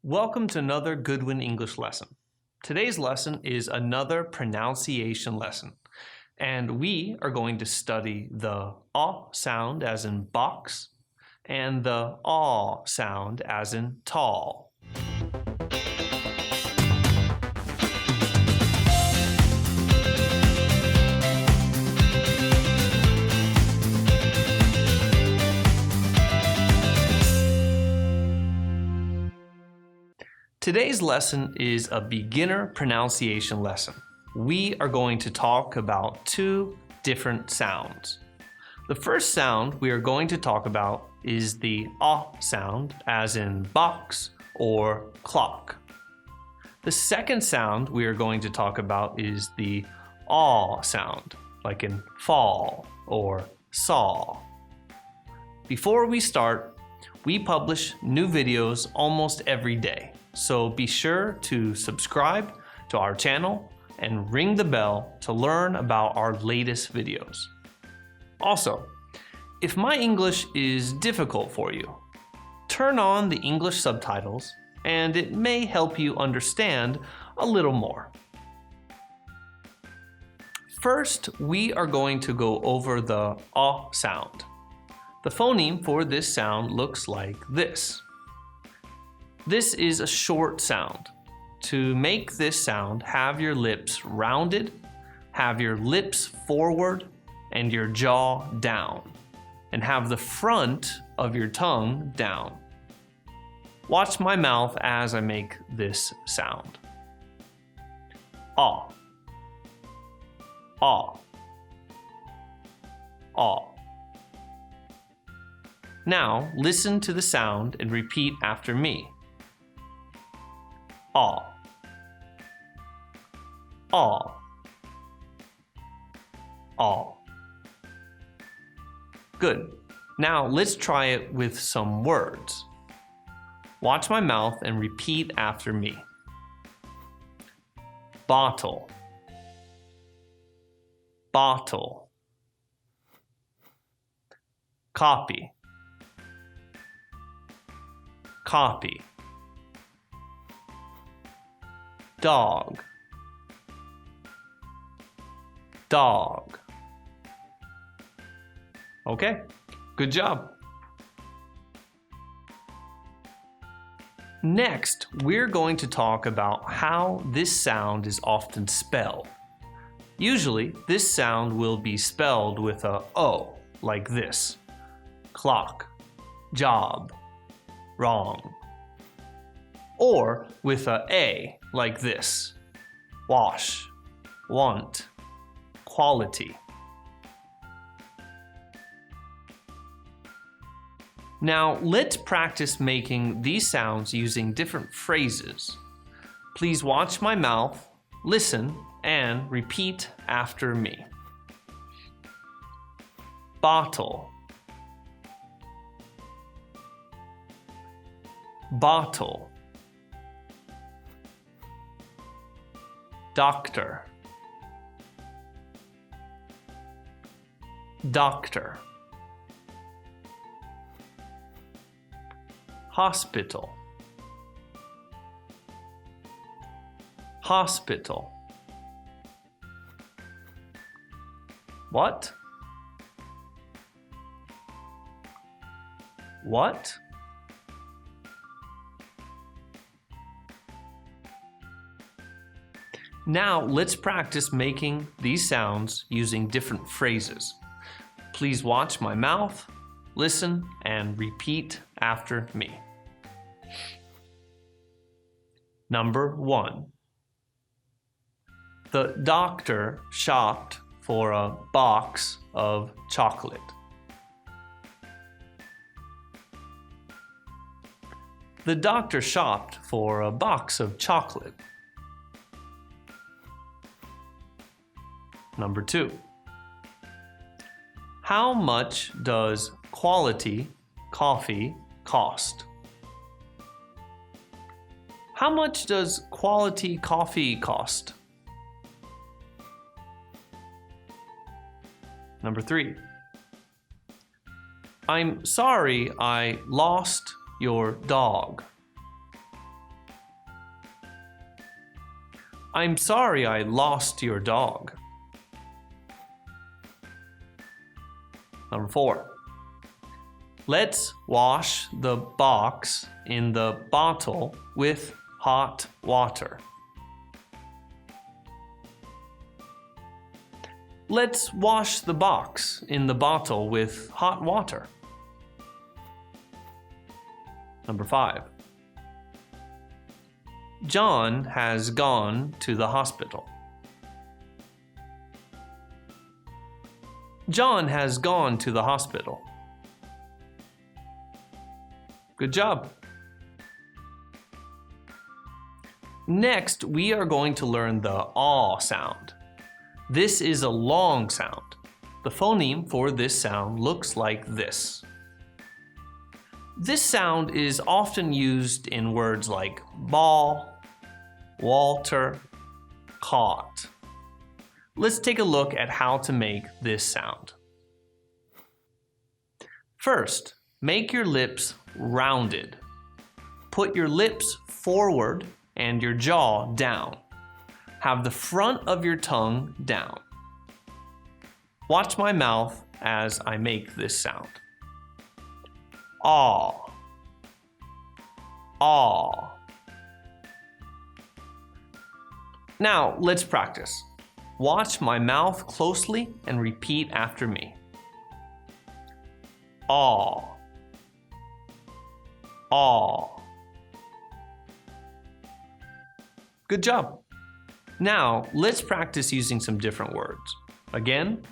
Welcome to another Goodwin English lesson. Today's lesson is another pronunciation lesson, and we are going to study the sound as in box and the sound as in tall. Today's lesson is a beginner pronunciation lesson. We are going to talk about two different sounds. The first sound we are going to talk about is the sound, as in box or clock. The second sound we are going to talk about is the sound, like in fall or saw. Before we start, we publish new videos almost every day. So be sure to subscribe to our channel and ring the bell to learn about our latest videos. Also, if my English is difficult for you, turn on the English subtitles and it may help you understand a little more. First, we are going to go over the sound. The phoneme for this sound looks like this. This is a short sound. To make this sound, have your lips rounded, have your lips forward, and your jaw down, and have the front of your tongue down. Watch my mouth as I make this sound. Aw. Aw. Aw. Now, listen to the sound and repeat after me. Aw. Aw. Aw. Good. Now let's try it with some words. Watch my mouth and repeat after me. Bottle. Bottle. Copy. Copy. Dog. Dog. Okay, good job. Next, we're going to talk about how this sound is often spelled. Usually, this sound will be spelled with a O, like this. Clock, job, wrong. Or with a, like this. Wash, want, quality. Now, let's practice making these sounds using different phrases. Please watch my mouth, listen, and repeat after me. Bottle. Bottle. Doctor. Doctor. Hospital. Hospital. What? What? Now let's practice making these sounds using different phrases. Please watch my mouth, listen, and repeat after me. Number 1. The doctor shopped for a box of chocolate. The doctor shopped for a box of chocolate. Number 2. How much does quality coffee cost? How much does quality coffee cost? Number 3. I'm sorry I lost your dog. I'm sorry I lost your dog. Number 4. Let's wash the box in the bottle with hot water. Let's wash the box in the bottle with hot water. Number 5. John has gone to the hospital. John has gone to the hospital. Good job. Next, we are going to learn the aw sound. This is a long sound. The phoneme for this sound looks like this. This sound is often used in words like ball, Walter, caught. Let's take a look at how to make this sound. First, make your lips rounded. Put your lips forward and your jaw down. Have the front of your tongue down. Watch my mouth as I make this sound. Aw. Aw. Now, let's practice. Watch my mouth closely and repeat after me. Aw. Aw. Good job. Now, let's practice using some different words. Again,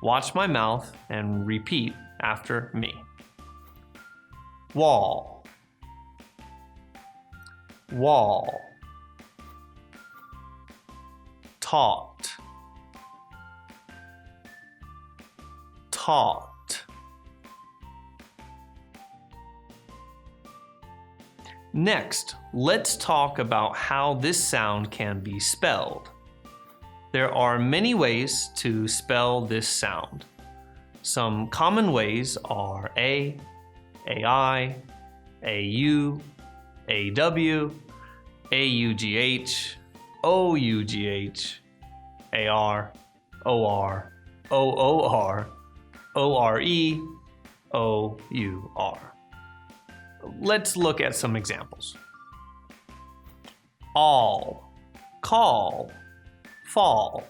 watch my mouth and repeat after me. Wall. Wall. Taught. Taught. Next, let's talk about how this sound can be spelled. There are many ways to spell this sound. Some common ways are A, AI, AU, AW, AUGH, OUGH, AR, OR, OOR, ORE, OUR. Let's look at some examples. All, call, fall,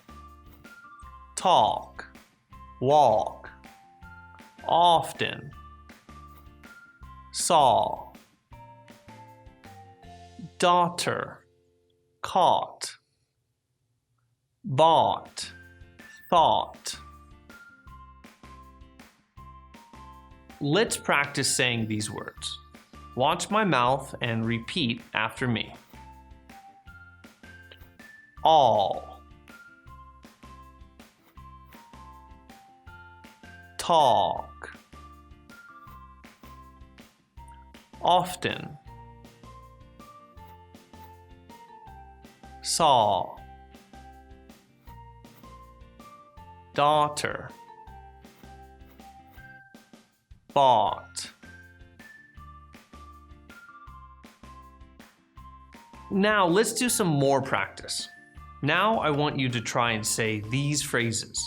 talk, walk, often, saw, daughter, caught, bought, thought. Let's practice saying these words. Watch my mouth and repeat after me. All. Talk. Often. Saw. Daughter. Bought. Now let's do some more practice. Now I want you to try and say these phrases.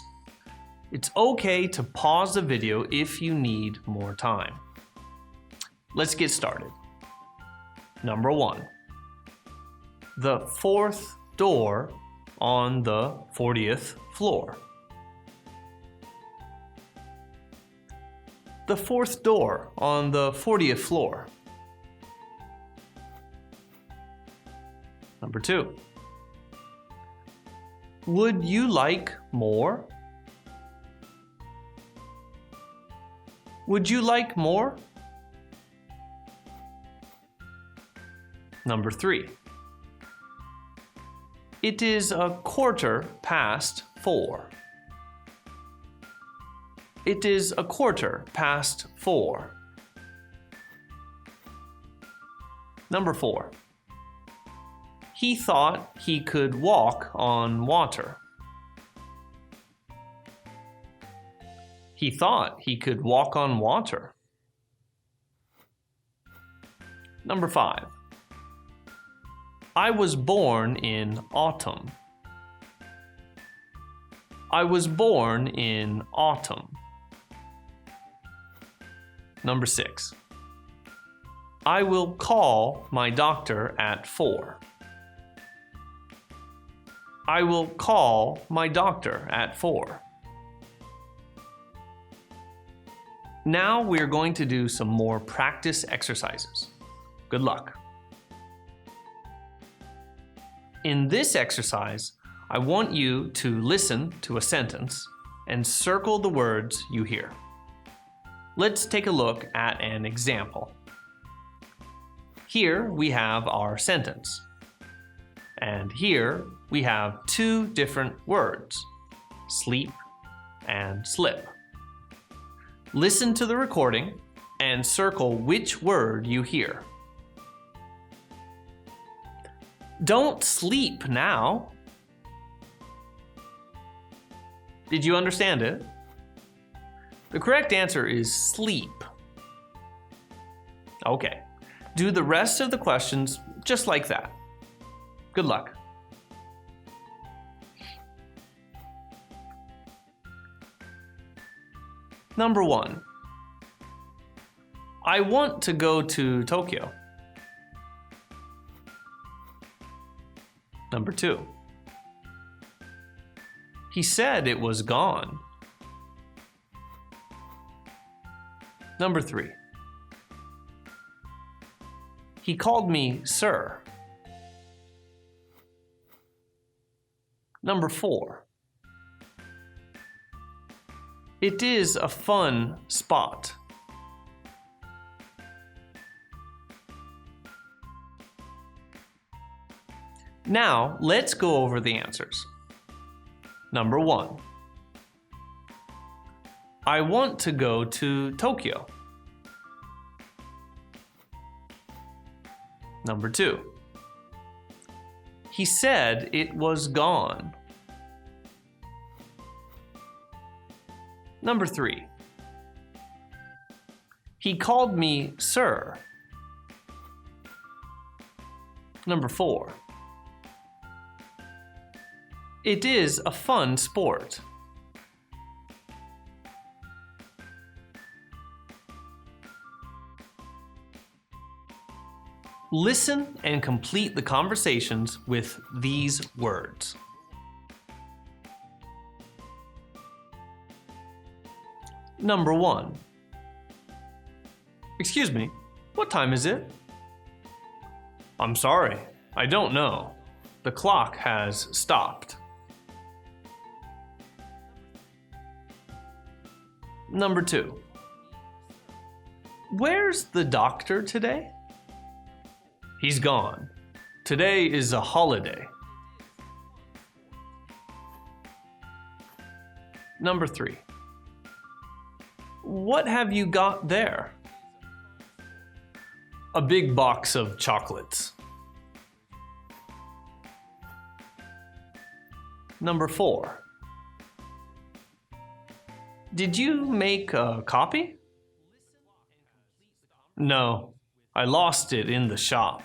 It's okay to pause the video if you need more time. Let's get started. Number 1. The 4th door on the 40th floor. The 4th door on the 40th floor. Number 2. Would you like more? Would you like more? Number 3. It is 4:15. It is 4:15. Number 4. He thought he could walk on water. He thought he could walk on water. Number 5. I was born in autumn. I was born in autumn. Number 6. I will call my doctor at 4. I will call my doctor at 4. Now we're going to do some more practice exercises. Good luck. In this exercise, I want you to listen to a sentence and circle the words you hear. Let's take a look at an example. Here we have our sentence. And here we have two different words, sleep and slip. Listen to the recording and circle which word you hear. Don't sleep now. Did you understand it? The correct answer is sleep. Okay, do the rest of the questions just like that. Good luck. Number 1. I want to go to Tokyo. Number 2. He said it was gone. Number 3. He called me sir. Number 4. It is a fun spot. Now, let's go over the answers. Number 1. I want to go to Tokyo. Number 2. He said it was gone. Number 3. He called me sir. Number 4. It is a fun sport. Listen and complete the conversations with these words. Number 1. Excuse me, what time is it? I'm sorry, I don't know. The clock has stopped. Number 2. Where's the doctor today? He's gone. Today is a holiday. Number 3. What have you got there? A big box of chocolates. Number 4. Did you make a copy? No, I lost it in the shop.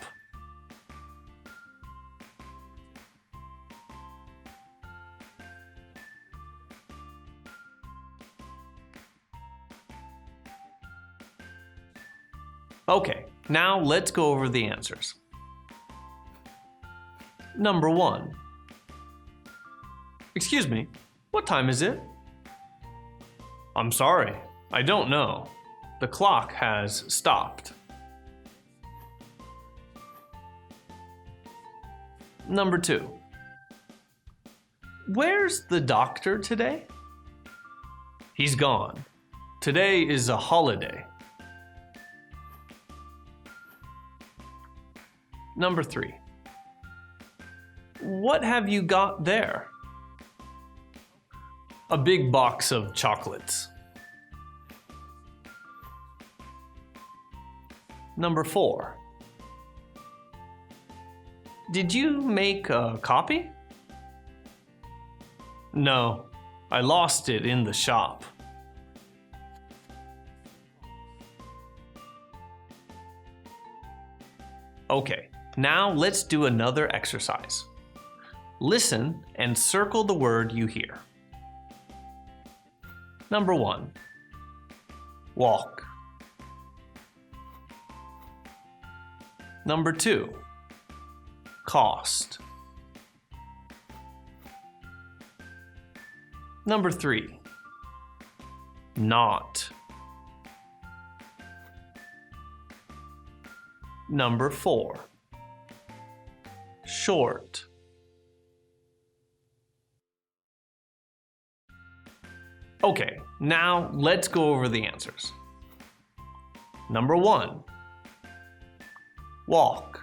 Okay, now let's go over the answers. Number 1. Excuse me, what time is it? I'm sorry, I don't know. The clock has stopped. Number 2. Where's the doctor today? He's gone. Today is a holiday. Number 3. What have you got there? A big box of chocolates. Number 4. Did you make a copy? No, I lost it in the shop. Okay, Now let's do another exercise. Listen and circle the word you hear. Number 1. Walk. Number 2. Cost. Number 3. Not. Number 4. Short. Okay, now let's go over the answers. Number 1. Walk.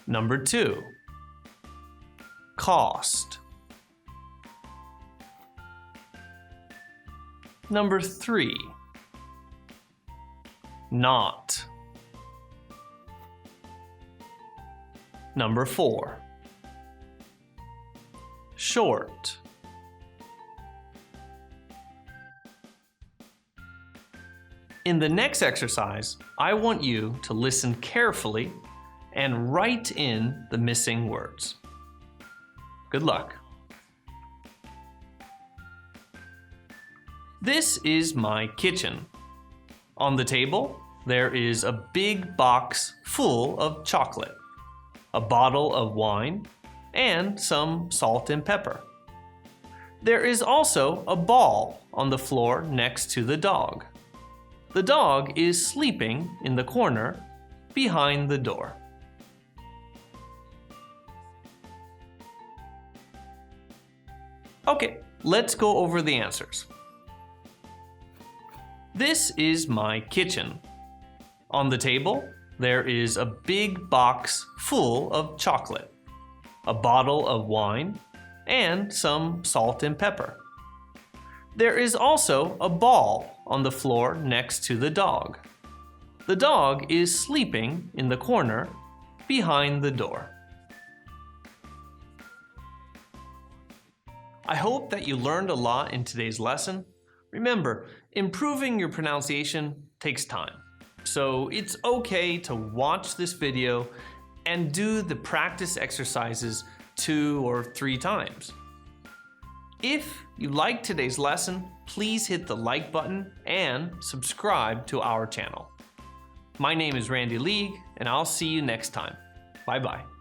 Number 2. Cost. Number 3. Not. Number 4. Short. In the next exercise, I want you to listen carefully and write in the missing words. Good luck. This is my kitchen. On the table, there is a big box full of chocolate, a bottle of wine, and some salt and pepper. There is also a ball on the floor next to the dog. The dog is sleeping in the corner behind the door. Okay, let's go over the answers. This is my kitchen. On the table, there is a big box full of chocolate, a bottle of wine, and some salt and pepper. There is also a ball on the floor next to the dog. The dog is sleeping in the corner behind the door. I hope that you learned a lot in today's lesson. Remember, improving your pronunciation takes time. So it's okay to watch this video and do the practice exercises 2 or 3 times. If you liked today's lesson, please hit the like button and subscribe to our channel. My name is Randy League, and I'll see you next time. Bye-bye.